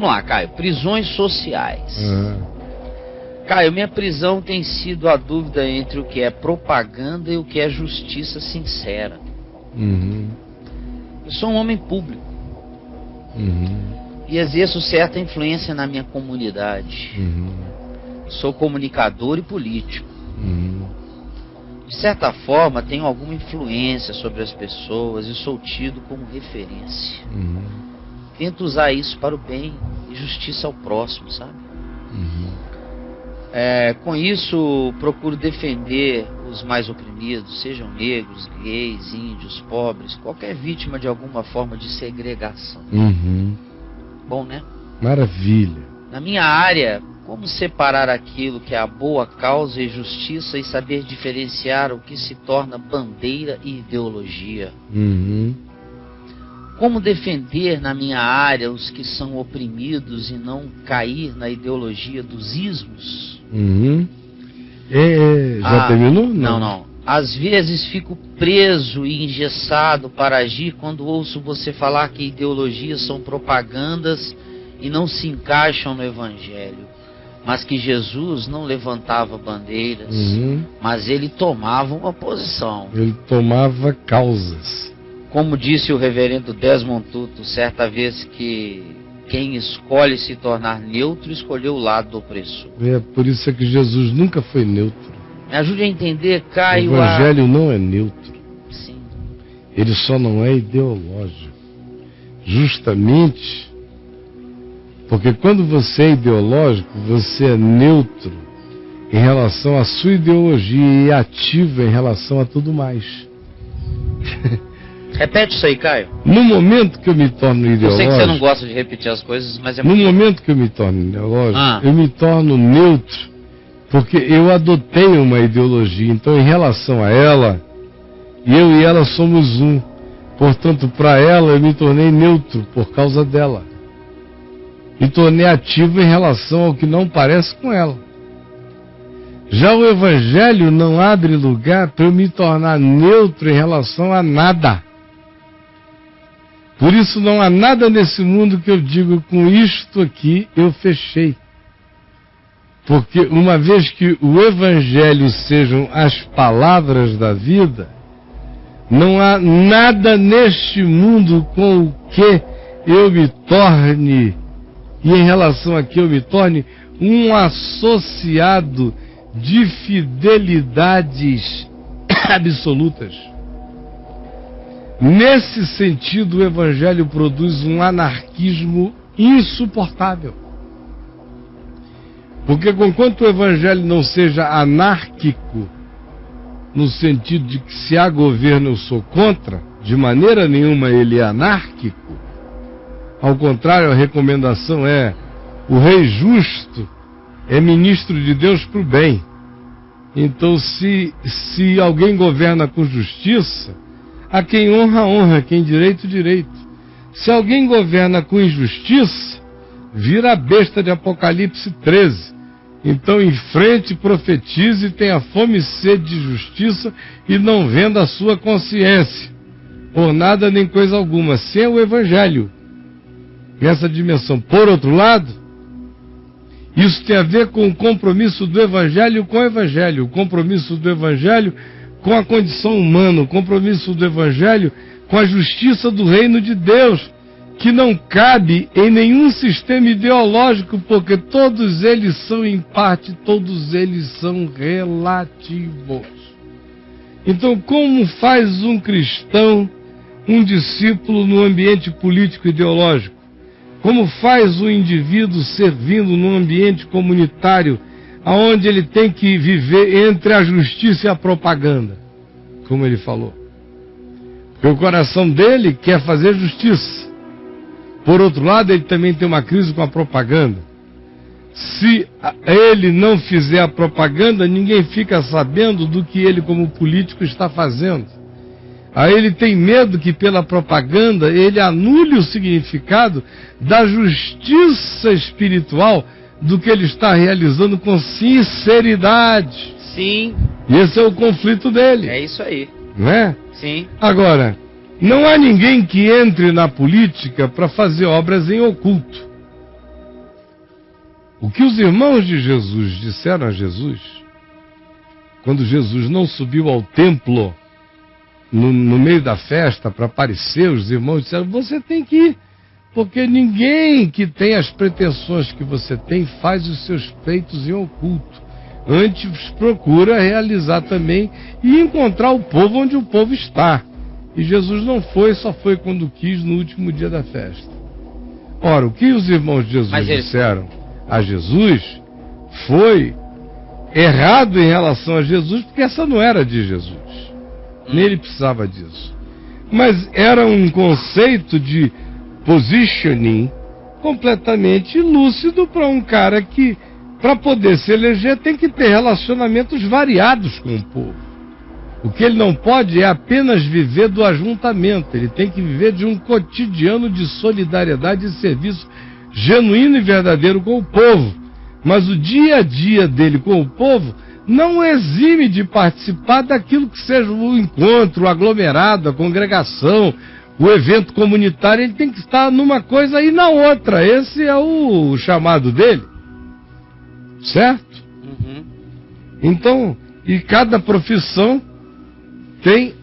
Vamos lá, Caio. Prisões sociais. Caio, minha prisão tem sido a dúvida entre o que é propaganda e o que é justiça sincera. Eu sou um homem público. E exerço certa influência na minha comunidade. Sou comunicador e político. De certa forma, tenho alguma influência sobre as pessoas e sou tido como referência. Tento usar isso para o bem e justiça ao próximo, sabe? Com isso, procuro defender os mais oprimidos, sejam negros, gays, índios, pobres, qualquer vítima de alguma forma de segregação. Bom, né? Maravilha. Na minha área, como separar aquilo que é a boa causa e justiça e saber diferenciar o que se torna bandeira e ideologia? Como defender na minha área os que são oprimidos e não cair na ideologia dos ismos? Já terminou? Não. Às vezes fico preso e engessado para agir quando ouço você falar que ideologias são propagandas e não se encaixam no Evangelho, mas que Jesus não levantava bandeiras, mas ele tomava uma posição. Ele tomava causas. Como disse o reverendo Desmond Tutu certa vez, que quem escolhe se tornar neutro escolheu o lado do opressor. Por isso é que Jesus nunca foi neutro. Me ajude a entender, Caio. O Evangelho não é neutro. Sim. Ele só não é ideológico. Justamente porque quando você é ideológico, você é neutro em relação à sua ideologia e ativo em relação a tudo mais. Repete isso aí, Caio. No momento que eu me torno ideológico... Eu sei que você não gosta de repetir as coisas, mas é... No momento que eu me torno ideológico, eu me torno neutro, porque eu adotei uma ideologia. Então, em relação a ela, eu e ela somos um. Portanto, para ela, eu me tornei neutro por causa dela. Me tornei ativo em relação ao que não parece com ela. Já o Evangelho não abre lugar para eu me tornar neutro em relação a nada. Por isso não há nada nesse mundo que eu digo, com isto aqui eu fechei. Porque uma vez que o Evangelho sejam as palavras da vida, não há nada neste mundo com o que eu me torne, e em relação a que eu me torne, um associado de fidelidades absolutas. Nesse sentido, o Evangelho produz um anarquismo insuportável. Porque conquanto o Evangelho não seja anárquico, no sentido de que se há governo eu sou contra, de maneira nenhuma ele é anárquico. Ao contrário, a recomendação é: o rei justo é ministro de Deus para o bem. Então, se alguém governa com justiça, a quem honra, honra, a quem direito, direito. Se alguém governa com injustiça, vira a besta de Apocalipse 13. Então, enfrente, profetize, tenha fome e sede de justiça e não venda a sua consciência, por nada nem coisa alguma, sem o Evangelho. Nessa dimensão. Por outro lado, isso tem a ver com o compromisso do Evangelho com o Evangelho, o compromisso do Evangelho com a condição humana, o compromisso do Evangelho com a justiça do reino de Deus, que não cabe em nenhum sistema ideológico, porque todos eles são em parte, todos eles são relativos. Então, como faz um cristão, um discípulo no ambiente político ideológico? Como faz o indivíduo servindo num ambiente comunitário, aonde ele tem que viver entre a justiça e a propaganda, como ele falou? Porque o coração dele quer fazer justiça. Por outro lado, ele também tem uma crise com a propaganda. Se ele não fizer a propaganda, ninguém fica sabendo do que ele, como político, está fazendo. Aí ele tem medo que pela propaganda ele anule o significado da justiça espiritual do que ele está realizando com sinceridade. Sim. E esse é o conflito dele. É isso aí. Não é? Sim. Agora, não há ninguém que entre na política para fazer obras em oculto. O que os irmãos de Jesus disseram a Jesus, quando Jesus não subiu ao templo, no meio da festa, para aparecer, os irmãos disseram: você tem que ir, porque ninguém que tem as pretensões que você tem faz os seus feitos em oculto. Antes procura realizar também e encontrar o povo onde o povo está. E Jesus não foi, só foi quando quis, no último dia da festa. Ora, o que os irmãos de Jesus disseram a Jesus foi errado em relação a Jesus, porque essa não era de Jesus. Nem ele precisava disso. Mas era um conceito de positioning completamente lúcido para um cara que, para poder se eleger, tem que ter relacionamentos variados com o povo. O que ele não pode é apenas viver do ajuntamento, ele tem que viver de um cotidiano de solidariedade e serviço genuíno e verdadeiro com o povo. Mas o dia a dia dele com o povo não o exime de participar daquilo que seja o encontro, o aglomerado, a congregação, o evento comunitário. Ele tem que estar numa coisa e na outra. Esse é o chamado dele. Certo? Uhum. Então, e cada profissão tem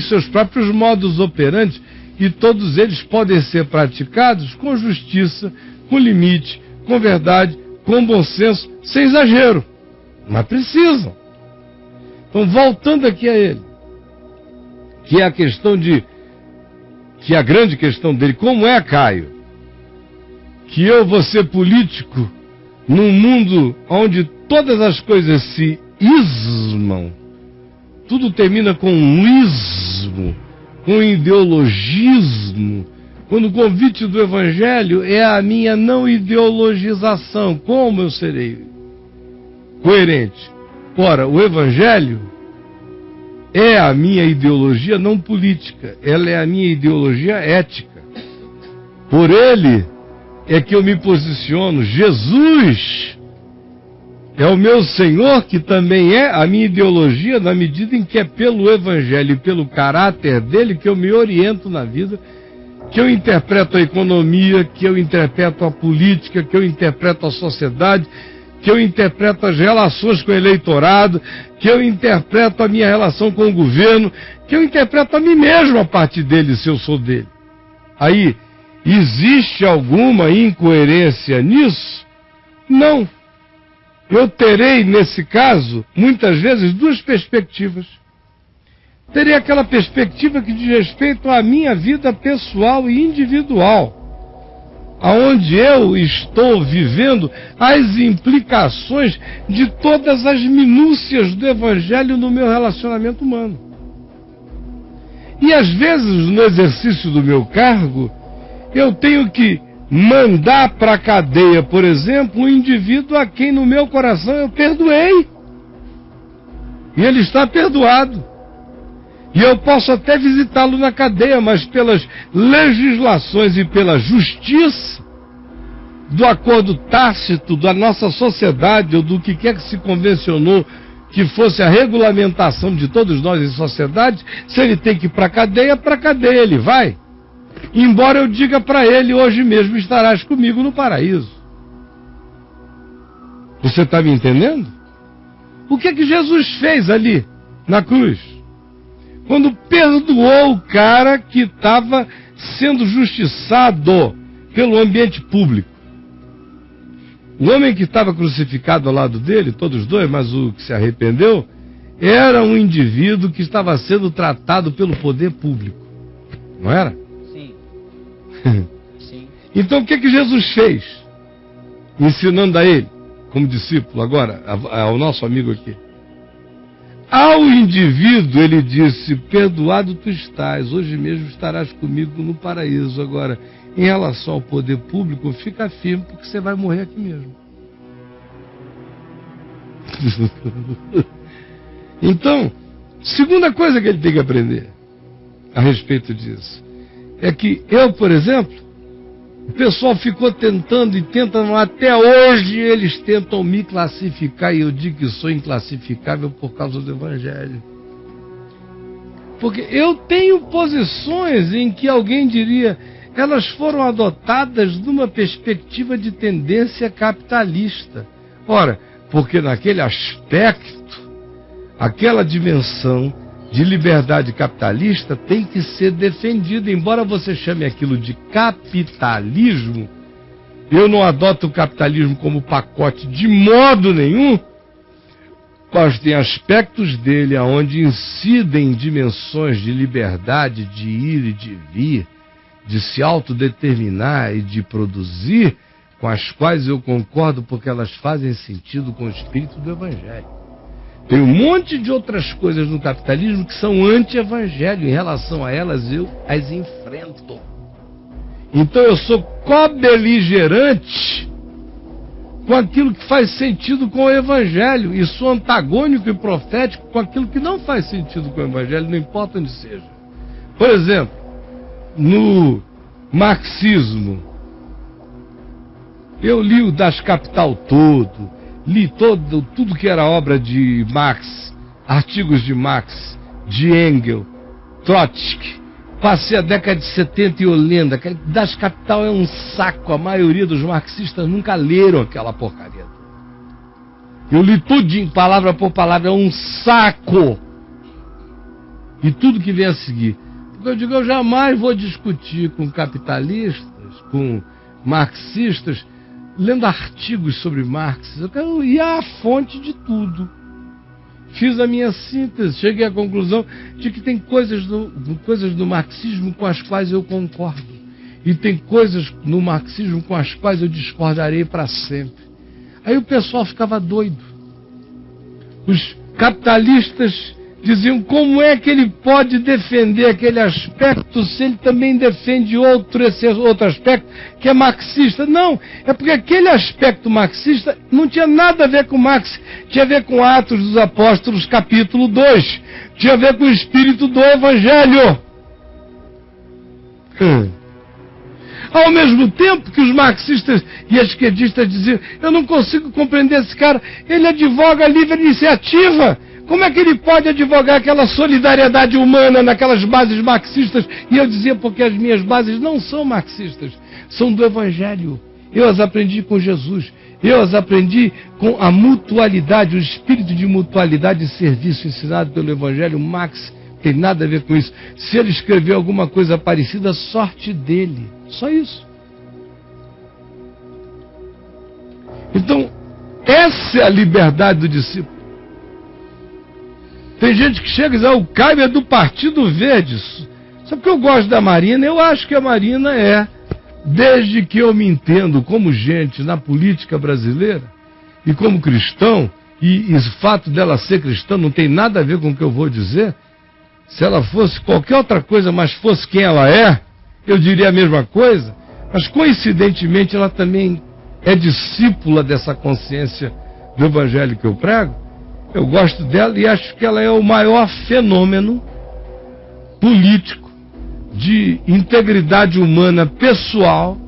seus próprios modus operandi, e todos eles podem ser praticados com justiça, com limite, com verdade, com bom senso, sem exagero. Mas precisam. Então, voltando aqui a ele, que é a questão que é a grande questão dele, como é, Caio, que eu vou ser político num mundo onde todas as coisas se ismam, tudo termina com um ismo, com um ideologismo, quando o convite do Evangelho é a minha não ideologização. Como eu serei coerente? Ora, o Evangelho é a minha ideologia não política, ela é a minha ideologia ética. Por ele é que eu me posiciono. Jesus é o meu Senhor, que também é a minha ideologia, na medida em que é pelo Evangelho e pelo caráter dele que eu me oriento na vida, que eu interpreto a economia, que eu interpreto a política, que eu interpreto a sociedade, que eu interpreto as relações com o eleitorado, que eu interpreto a minha relação com o governo, que eu interpreto a mim mesmo a partir dele, se eu sou dele. Aí, existe alguma incoerência nisso? Não. Eu terei, nesse caso, muitas vezes, duas perspectivas. Terei aquela perspectiva que diz respeito à minha vida pessoal e individual, aonde eu estou vivendo as implicações de todas as minúcias do Evangelho no meu relacionamento humano. E às vezes, no exercício do meu cargo, eu tenho que mandar para a cadeia, por exemplo, um indivíduo a quem no meu coração eu perdoei. E ele está perdoado. E eu posso até visitá-lo na cadeia, mas pelas legislações e pela justiça do acordo tácito da nossa sociedade, ou do que quer que se convencionou que fosse a regulamentação de todos nós em sociedade, se ele tem que ir para a cadeia ele vai. Embora eu diga para ele: hoje mesmo estarás comigo no paraíso. Você está me entendendo? O que é que Jesus fez ali na cruz? Quando perdoou o cara que estava sendo justiçado pelo ambiente público. O homem que estava crucificado ao lado dele, todos dois, mas o que se arrependeu, era um indivíduo que estava sendo tratado pelo poder público. Não era? Sim. Sim. Então o que que Jesus fez? Ensinando a ele, como discípulo agora, ao nosso amigo aqui. Ao indivíduo ele disse: perdoado tu estás, hoje mesmo estarás comigo no paraíso. Agora, em relação ao poder público, fica firme, porque você vai morrer aqui mesmo. Então, segunda coisa que ele tem que aprender a respeito disso é que eu, por exemplo, o pessoal ficou tentando e tentam, até hoje eles tentam me classificar, e eu digo que sou inclassificável por causa do Evangelho. Porque eu tenho posições em que alguém diria: elas foram adotadas numa perspectiva de tendência capitalista. Ora, porque naquele aspecto, aquela dimensão de liberdade capitalista tem que ser defendida. Embora você chame aquilo de capitalismo, eu não adoto o capitalismo como pacote de modo nenhum, mas tem aspectos dele onde incidem dimensões de liberdade, de ir e de vir, de se autodeterminar e de produzir, com as quais eu concordo porque elas fazem sentido com o espírito do Evangelho. Tem um monte de outras coisas no capitalismo que são anti-evangelho. Em relação a elas, eu as enfrento. Então eu sou co-beligerante com aquilo que faz sentido com o Evangelho e sou antagônico e profético com aquilo que não faz sentido com o Evangelho, não importa onde seja. Por exemplo, no marxismo, eu li o Das Kapital todo, li tudo que era obra de Marx, artigos de Marx, de Engels, Trotsky. Passei a década de 70 e olhando, Das Kapital é um saco, a maioria dos marxistas nunca leram aquela porcaria. Eu li tudinho, palavra por palavra, é um saco. E tudo que vem a seguir. Porque eu digo, eu jamais vou discutir com capitalistas, com marxistas, lendo artigos sobre Marx. Eu quero ir à fonte de tudo. Fiz a minha síntese, cheguei à conclusão de que tem coisas do marxismo com as quais eu concordo. E tem coisas no marxismo com as quais eu discordarei para sempre. Aí o pessoal ficava doido. Os capitalistas diziam, como é que ele pode defender aquele aspecto se ele também defende esse outro aspecto que é marxista? Não, é porque aquele aspecto marxista não tinha nada a ver com Marx, tinha a ver com Atos dos Apóstolos, capítulo 2, tinha a ver com o espírito do Evangelho. Ao mesmo tempo que os marxistas e esquerdistas diziam, eu não consigo compreender esse cara, ele advoga a livre iniciativa. Como é que ele pode advogar aquela solidariedade humana naquelas bases marxistas? E eu dizia, porque as minhas bases não são marxistas, são do Evangelho. Eu as aprendi com Jesus. Eu as aprendi com a mutualidade, o espírito de mutualidade e serviço ensinado pelo Evangelho. Marx tem nada a ver com isso. Se ele escreveu alguma coisa parecida, sorte dele. Só isso. Então, essa é a liberdade do discípulo. Tem gente que chega e diz, o Caio é do Partido Verde. Só porque eu gosto da Marina, eu acho que a Marina é, desde que eu me entendo como gente na política brasileira, e como cristão, e o fato dela ser cristã não tem nada a ver com o que eu vou dizer. Se ela fosse qualquer outra coisa, mas fosse quem ela é, eu diria a mesma coisa. Mas coincidentemente ela também é discípula dessa consciência do Evangelho que eu prego. Eu gosto dela e acho que ela é o maior fenômeno político de integridade humana pessoal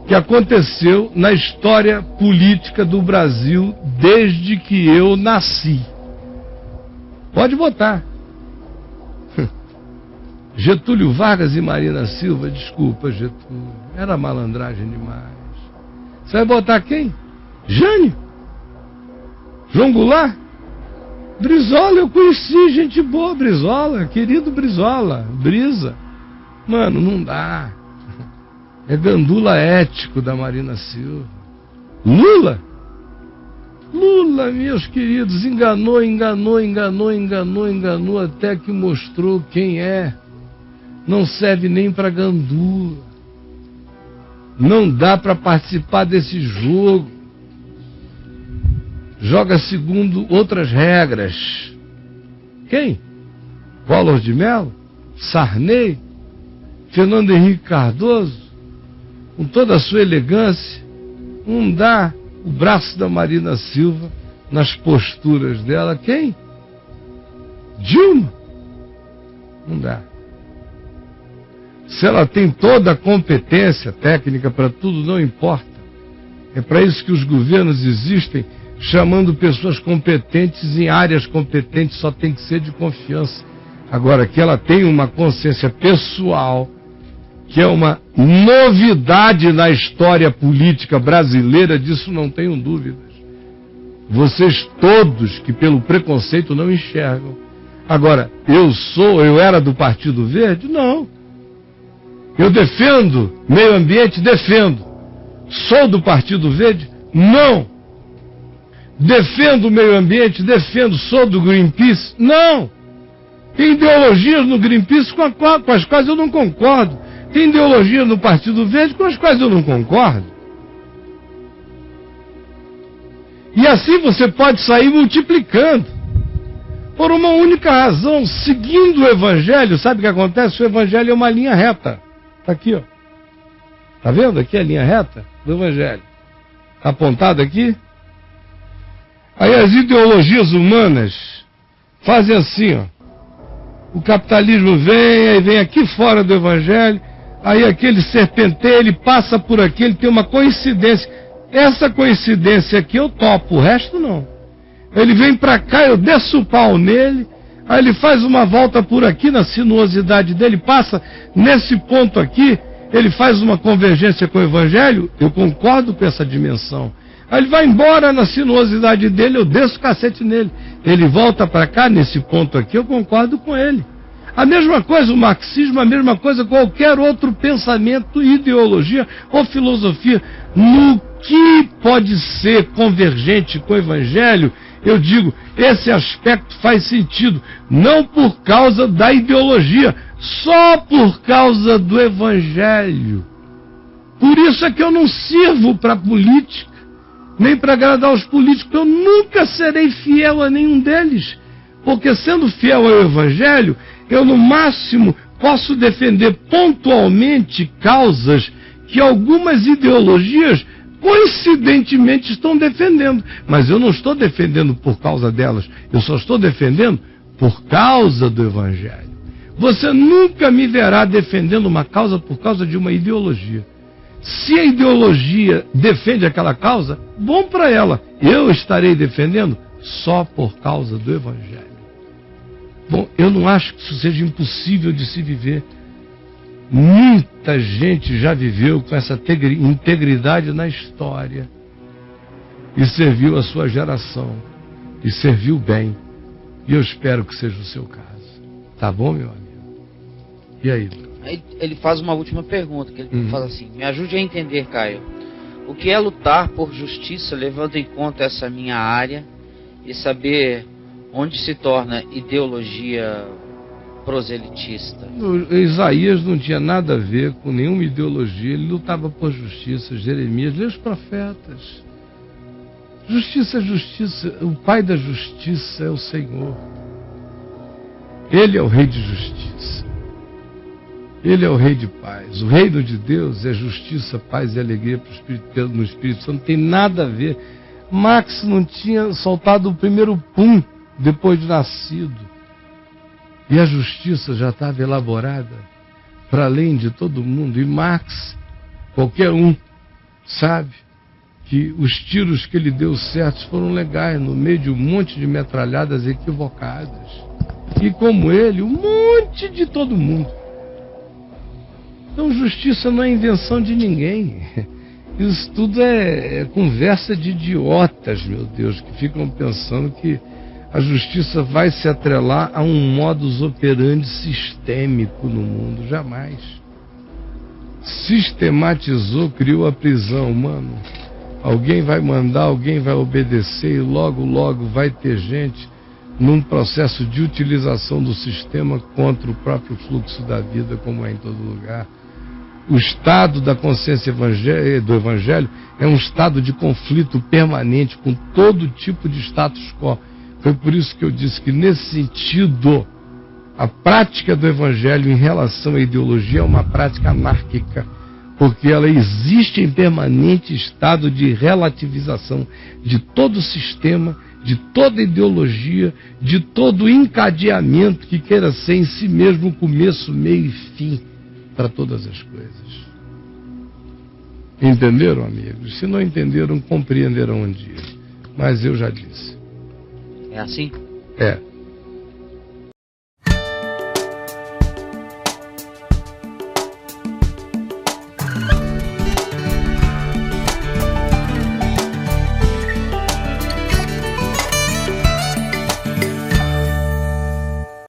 que aconteceu na história política do Brasil desde que eu nasci. Pode votar. Getúlio Vargas e Marina Silva, desculpa, Getúlio, era malandragem demais. Você vai votar quem? Jânio? João Goulart? Brizola, eu conheci gente boa, Brizola, querido Brizola, Brisa. Mano, não dá. É gandula ético da Marina Silva. Lula? Lula, meus queridos, enganou até que mostrou quem é. Não serve nem para gandula. Não dá para participar desse jogo. Joga segundo outras regras. Quem? Collor de Mello? Sarney? Fernando Henrique Cardoso? Com toda a sua elegância, não dá o braço da Marina Silva nas posturas dela. Quem? Dilma? Não dá. Se ela tem toda a competência técnica para tudo, não importa. É para isso que os governos existem, chamando pessoas competentes em áreas competentes, só tem que ser de confiança. Agora, que ela tem uma consciência pessoal, que é uma novidade na história política brasileira, disso não tenho dúvidas. Vocês todos que pelo preconceito não enxergam. Agora, eu era do Partido Verde? Não. Eu defendo meio ambiente? Defendo. Sou do Partido Verde? Não. Defendo o meio ambiente? Defendo. Sou do Greenpeace? Não. Tem ideologias no Greenpeace com as quais eu não concordo. Tem ideologias no Partido Verde com as quais eu não concordo. E assim você pode sair multiplicando. Por uma única razão, seguindo o Evangelho. Sabe o que acontece? O Evangelho é uma linha reta. Está aqui, ó. Está vendo aqui a linha reta do Evangelho? Está apontado aqui? Aí as ideologias humanas fazem assim, ó. O capitalismo vem, aí vem aqui fora do Evangelho, aí aquele serpenteio, ele passa por aqui, ele tem uma coincidência. Essa coincidência aqui eu topo, o resto não. Ele vem para cá, eu desço o pau nele, aí ele faz uma volta por aqui na sinuosidade dele, passa nesse ponto aqui, ele faz uma convergência com o Evangelho, eu concordo com essa dimensão. Aí ele vai embora na sinuosidade dele, eu desço o cacete nele. Ele volta para cá, nesse ponto aqui, eu concordo com ele. A mesma coisa o marxismo, a mesma coisa qualquer outro pensamento, ideologia ou filosofia. No que pode ser convergente com o Evangelho, eu digo, esse aspecto faz sentido, não por causa da ideologia, só por causa do Evangelho. Por isso é que eu não sirvo para política, nem para agradar os políticos, eu nunca serei fiel a nenhum deles, porque sendo fiel ao Evangelho, eu no máximo posso defender pontualmente causas que algumas ideologias coincidentemente estão defendendo, mas eu não estou defendendo por causa delas, eu só estou defendendo por causa do Evangelho. Você nunca me verá defendendo uma causa por causa de uma ideologia. Se a ideologia defende aquela causa, bom para ela. Eu estarei defendendo só por causa do Evangelho. Bom, eu não acho que isso seja impossível de se viver. Muita gente já viveu com essa integridade na história e serviu a sua geração e serviu bem. E eu espero que seja o seu caso. Tá bom, meu amigo? E aí? Ele faz uma última pergunta, que ele fala assim: me ajude a entender, Caio, o que é lutar por justiça, levando em conta essa minha área, e saber onde se torna ideologia proselitista. Isaías não tinha nada a ver com nenhuma ideologia, ele lutava por justiça. Jeremias, lê os profetas. Justiça é justiça, o Pai da justiça é o Senhor. Ele é o Rei de justiça. Ele é o Rei de paz. O reino de Deus é justiça, paz e alegria no Espírito Santo. Não tem nada a ver. Marx não tinha soltado o primeiro pum depois de nascido. E a justiça já estava elaborada para além de todo mundo. E Marx, qualquer um, sabe que os tiros que ele deu certos foram legais, no meio de um monte de metralhadas equivocadas. E como ele, um monte de todo mundo. Então justiça não é invenção de ninguém. Isso tudo é conversa de idiotas, meu Deus, que ficam pensando que a justiça vai se atrelar a um modus operandi sistêmico no mundo. Jamais. Sistematizou, criou a prisão, mano. Alguém vai mandar, alguém vai obedecer e logo, logo vai ter gente num processo de utilização do sistema contra o próprio fluxo da vida, como é em todo lugar. O estado da consciência do Evangelho é um estado de conflito permanente com todo tipo de status quo. Foi por isso que eu disse que, nesse sentido, a prática do Evangelho em relação à ideologia é uma prática anárquica, porque ela existe em permanente estado de relativização de todo o sistema, de toda ideologia, de todo encadeamento que queira ser em si mesmo começo, meio e fim para todas as coisas. Entenderam, amigos? Se não entenderam, compreenderão um dia. Mas eu já disse. É assim? É.